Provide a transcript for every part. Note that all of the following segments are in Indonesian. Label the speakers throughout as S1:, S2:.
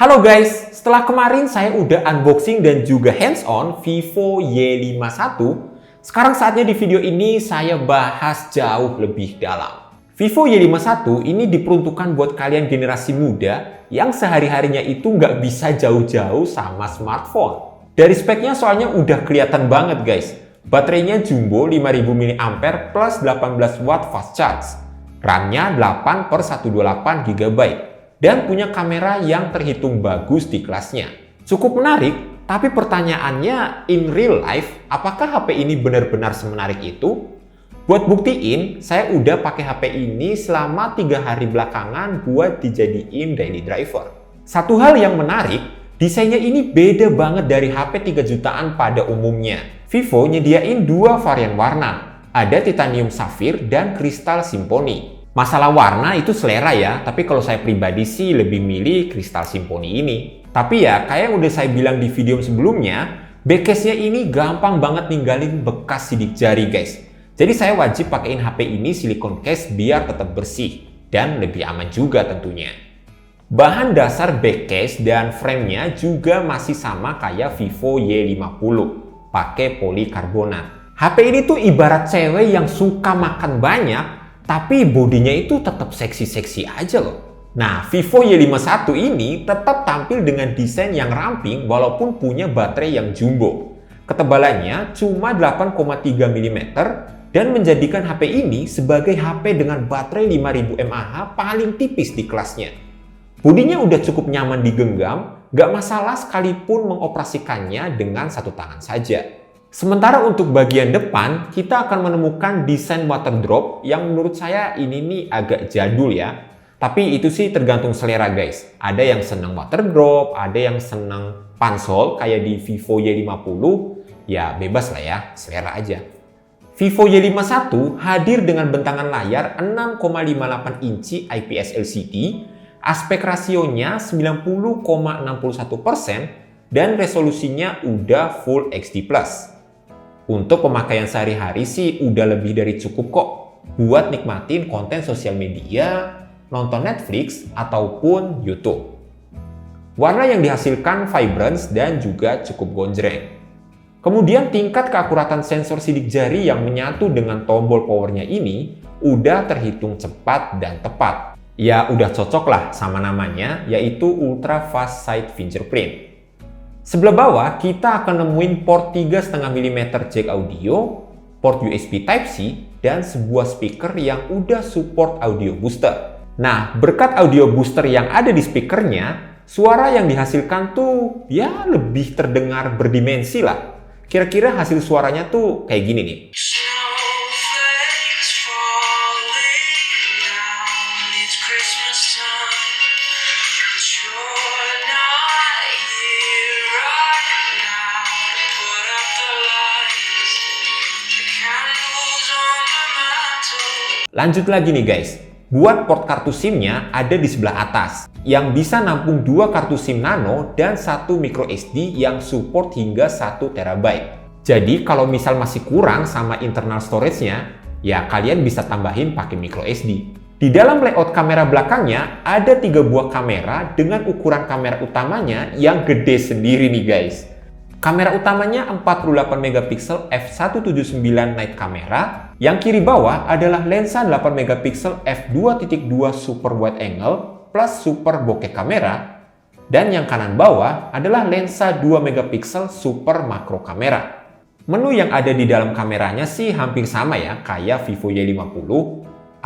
S1: Halo guys, setelah kemarin saya udah unboxing dan juga hands-on Vivo Y51, sekarang saatnya di video ini saya bahas jauh lebih dalam. Vivo Y51 ini diperuntukkan buat kalian generasi muda yang sehari-harinya itu nggak bisa jauh-jauh sama smartphone. Dari speknya soalnya udah kelihatan banget guys. Baterainya jumbo 5000 mAh plus 18 watt fast charge. RAM-nya 8/128 GB. Dan punya kamera yang terhitung bagus di kelasnya. Cukup menarik, tapi pertanyaannya in real life, apakah HP ini benar-benar semenarik itu? Buat buktiin, saya udah pakai HP ini selama 3 hari belakangan buat dijadiin daily driver. Satu hal yang menarik, desainnya ini beda banget dari HP 3 jutaan pada umumnya. Vivo nyediain 2 varian warna, ada titanium safir dan kristal simfoni. Masalah warna itu selera ya, tapi kalau saya pribadi sih lebih milih kristal simfoni ini. Tapi ya, kayak yang udah saya bilang di video sebelumnya, backcase-nya ini gampang banget ninggalin bekas sidik jari guys. Jadi saya wajib pakein HP ini silikon case biar tetap bersih dan lebih aman juga tentunya. Bahan dasar backcase dan frame-nya juga masih sama kayak Vivo Y50, pakai polikarbonat. HP ini tuh ibarat cewek yang suka makan banyak, tapi bodinya itu tetap seksi-seksi aja loh. Nah, Vivo Y51 ini tetap tampil dengan desain yang ramping walaupun punya baterai yang jumbo. Ketebalannya cuma 8,3 mm dan menjadikan HP ini sebagai HP dengan baterai 5000 mAh paling tipis di kelasnya. Bodinya udah cukup nyaman digenggam, gak masalah sekalipun mengoperasikannya dengan satu tangan saja. Sementara untuk bagian depan, kita akan menemukan desain water drop yang menurut saya ini nih agak jadul ya. Tapi itu sih tergantung selera guys. Ada yang senang water drop, ada yang senang pansol kayak di Vivo Y50. Ya bebas lah ya, selera aja. Vivo Y51 hadir dengan bentangan layar 6,58 inci IPS LCD, aspek rasionya 90,61% dan resolusinya udah Full HD+. Untuk pemakaian sehari-hari sih udah lebih dari cukup kok buat nikmatin konten sosial media, nonton Netflix, ataupun YouTube. Warna yang dihasilkan vibrant dan juga cukup gonjreng. Kemudian tingkat keakuratan sensor sidik jari yang menyatu dengan tombol powernya ini udah terhitung cepat dan tepat. Ya udah cocok lah sama namanya, yaitu Ultra Fast Side Fingerprint. Sebelah bawah kita akan nemuin port 3,5 mm jack audio, port USB Type-C, dan sebuah speaker yang udah support audio booster. Nah, berkat audio booster yang ada di speakernya, suara yang dihasilkan tuh ya lebih terdengar berdimensi lah. Kira-kira hasil suaranya tuh kayak gini nih. Lanjut lagi nih guys, buat port kartu SIM-nya ada di sebelah atas, yang bisa nampung 2 kartu SIM nano dan 1 micro SD yang support hingga 1 TB. Jadi kalau misal masih kurang sama internal storage-nya, ya kalian bisa tambahin pakai micro SD. Di dalam layout kamera belakangnya ada 3 buah kamera dengan ukuran kamera utamanya yang gede sendiri nih guys. Kamera utamanya 48 MP f1.79 night camera, yang kiri bawah adalah lensa 8 MP f2.2 super wide angle plus super bokeh kamera, dan yang kanan bawah adalah lensa 2 MP super makro kamera. Menu yang ada di dalam kameranya sih hampir sama ya kayak Vivo Y50,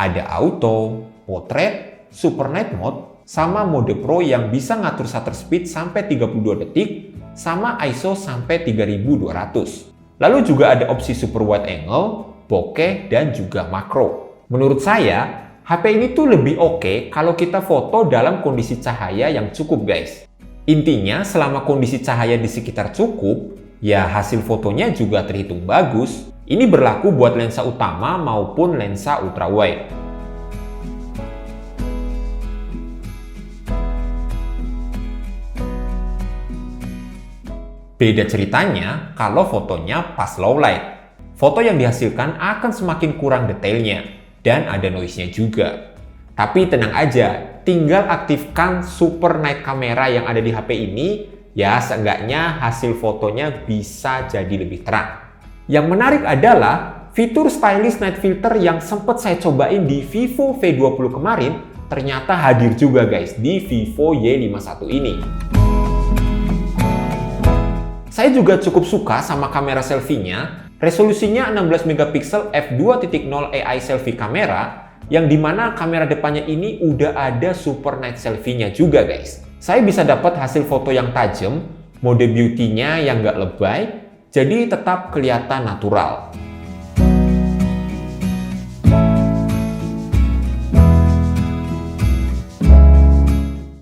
S1: ada auto, portrait, super night mode, sama mode pro yang bisa ngatur shutter speed sampai 32 detik, sama ISO sampai 3200. Lalu juga ada opsi super wide angle, bokeh, dan juga makro. Menurut saya, HP ini tuh lebih oke kalau kita foto dalam kondisi cahaya yang cukup guys. Intinya selama kondisi cahaya di sekitar cukup, ya hasil fotonya juga terhitung bagus. Ini berlaku buat lensa utama maupun lensa ultra wide. Beda ceritanya kalau fotonya pas low light. Foto yang dihasilkan akan semakin kurang detailnya dan ada noise-nya juga. Tapi tenang aja, tinggal aktifkan super night camera yang ada di HP ini, ya seenggaknya hasil fotonya bisa jadi lebih terang. Yang menarik adalah fitur stylish night filter yang sempat saya cobain di Vivo V20 kemarin ternyata hadir juga guys di Vivo Y51 ini. Saya juga cukup suka sama kamera selfie-nya. Resolusinya 16 megapiksel f2.0 AI selfie kamera, yang dimana kamera depannya ini udah ada super night selfie-nya juga guys. Saya bisa dapat hasil foto yang tajam, mode beauty-nya yang nggak lebay, jadi tetap kelihatan natural.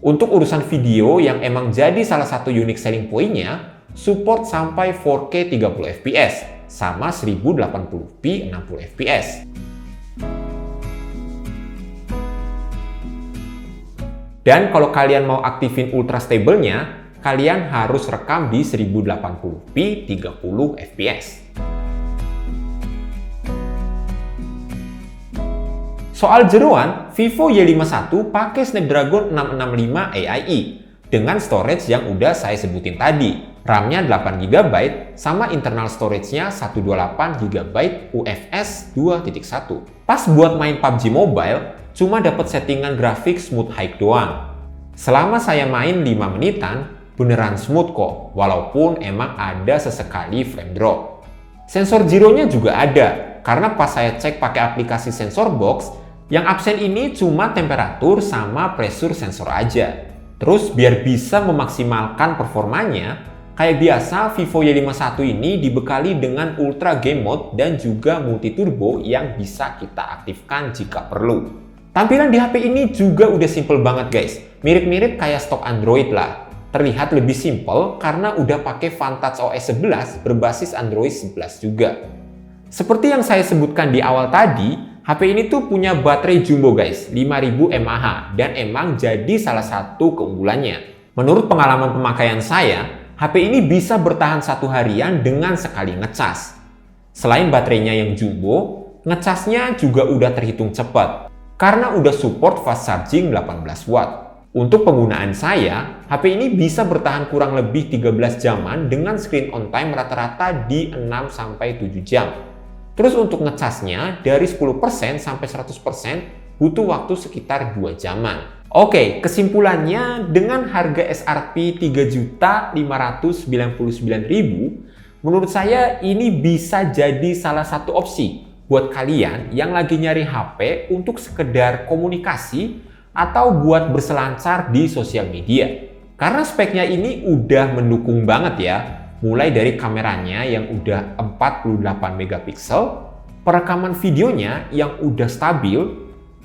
S1: Untuk urusan video yang emang jadi salah satu unique selling point-nya, support sampai 4K 30 fps, sama 1080p 60 fps. Dan kalau kalian mau aktifin ultra stable-nya, kalian harus rekam di 1080p 30 fps. Soal jeroan, Vivo Y51 pakai Snapdragon 665 AIE dengan storage yang udah saya sebutin tadi. RAM-nya 8GB sama internal storage-nya 128GB UFS 2.1. Pas buat main PUBG Mobile, cuma dapat settingan grafik smooth high doang. Selama saya main 5 menitan, beneran smooth kok, walaupun emang ada sesekali frame drop. Sensor gyro-nya juga ada, karena pas saya cek pakai aplikasi Sensor Box, yang absen ini cuma temperatur sama pressure sensor aja. Terus biar bisa memaksimalkan performanya, kayak biasa Vivo Y51 ini dibekali dengan Ultra Game Mode dan juga multi turbo yang bisa kita aktifkan jika perlu. Tampilan di HP ini juga udah simple banget guys, mirip-mirip kayak stok Android lah. Terlihat lebih simple karena udah pakai Vantage OS 11 berbasis Android 11 juga. Seperti yang saya sebutkan di awal tadi, HP ini tuh punya baterai jumbo guys, 5000 mAh, dan emang jadi salah satu keunggulannya. Menurut pengalaman pemakaian saya, HP ini bisa bertahan 1 harian dengan sekali ngecas. Selain baterainya yang jumbo, ngecasnya juga udah terhitung cepat, karena udah support fast charging 18 watt. Untuk penggunaan saya, HP ini bisa bertahan kurang lebih 13 jaman dengan screen on time rata-rata di 6-7 jam. Terus untuk ngecasnya dari 10% sampai 100% butuh waktu sekitar 2 jaman. Oke, kesimpulannya dengan harga SRP 3.599.000, menurut saya ini bisa jadi salah satu opsi buat kalian yang lagi nyari HP untuk sekedar komunikasi atau buat berselancar di sosial media. Karena speknya ini udah mendukung banget ya, mulai dari kameranya yang udah 48 megapiksel, perekaman videonya yang udah stabil,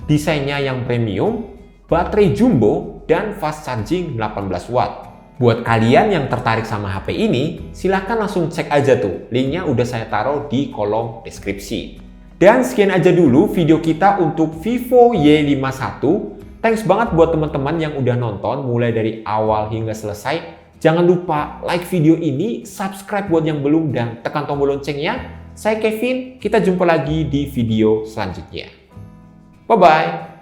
S1: desainnya yang premium, baterai jumbo, dan fast charging 18 watt. Buat kalian yang tertarik sama HP ini, silahkan langsung cek aja tuh, linknya udah saya taruh di kolom deskripsi. Dan sekian aja dulu video kita untuk Vivo Y51. Thanks banget buat teman-teman yang udah nonton mulai dari awal hingga selesai. Jangan lupa like video ini, subscribe buat yang belum, dan tekan tombol loncengnya. Saya Kevin, kita jumpa lagi di video selanjutnya. Bye-bye!